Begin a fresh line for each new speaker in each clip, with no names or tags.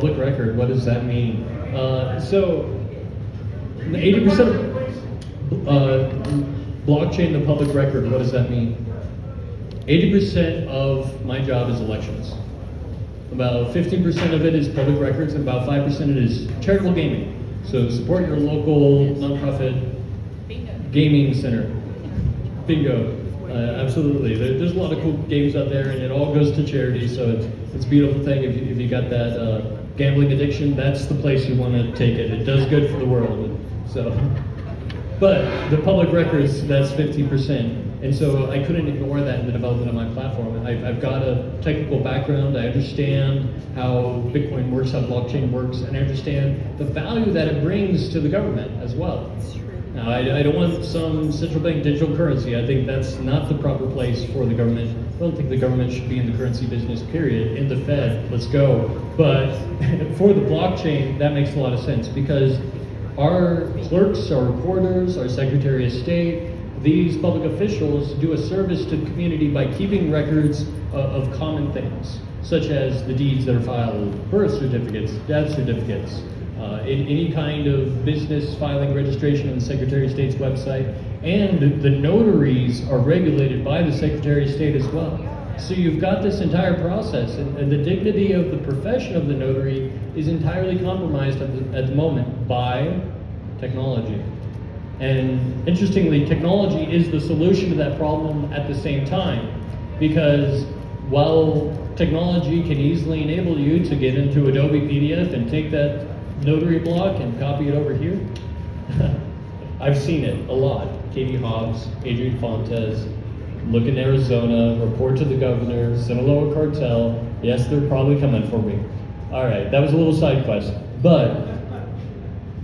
public record, what does that mean? So 80% of blockchain, the public record, what does that mean? 80% of my job is elections. About 15% of it is public records, and about 5% of it is charitable gaming. So support your local nonprofit gaming center. Bingo. Absolutely. There's a lot of cool games out there, and it all goes to charity, so it's a beautiful thing. If you got that gambling addiction, that's the place you want to take it. It does good for the world. So, but the public records, that's 50%. And so I couldn't ignore that in the development of my platform. I've got a technical background. I understand how Bitcoin works, how blockchain works, and I understand the value that it brings to the government as well. Now, I don't want some central bank digital currency. I think that's not the proper place for the government. I don't think the government should be in the currency business, period. In the Fed, let's go. But for the blockchain, that makes a lot of sense because our clerks, our reporters, our Secretary of State, these public officials do a service to the community by keeping records of common things, such as the deeds that are filed, birth certificates, death certificates, in any kind of business filing registration on the Secretary of State's website, and the notaries are regulated by the Secretary of State as well. So you've got this entire process, and the dignity of the profession of the notary is entirely compromised at the moment by technology. And interestingly, technology is the solution to that problem at the same time, because while technology can easily enable you to get into Adobe PDF and take that notary block and copy it over here, I've seen it a lot. Katie Hobbs, Adrian Fontes, look in Arizona, report to the governor, Sinaloa cartel. Yes, they're probably coming for me. All right, that was a little side quest, but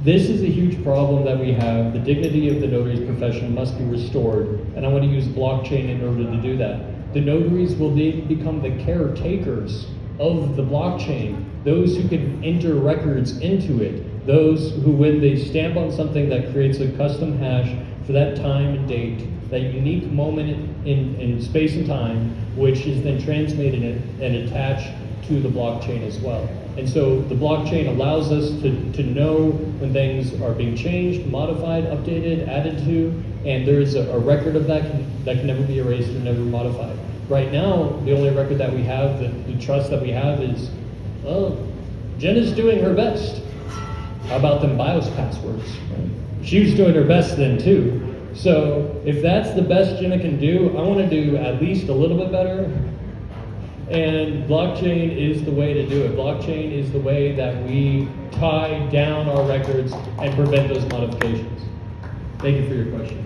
this is a huge problem that we have. The dignity of the notary's profession must be restored, and I want to use blockchain in order to do that. The notaries will then become the caretakers of the blockchain, those who can enter records into it, those who, when they stamp on something that creates a custom hash for that time and date, that unique moment in space and time, which is then transmitted and attached to the blockchain as well. And so the blockchain allows us to know when things are being changed, modified, updated, added to, and there is a record of that can never be erased or never modified. Right now, the only record that we have, the trust that we have is, well, Jen is doing her best. How about them BIOS passwords? She was doing her best then too. So if that's the best Jenna can do, I want to do at least a little bit better. And blockchain is the way to do it. Blockchain is the way that we tie down our records and prevent those modifications. Thank you for your question.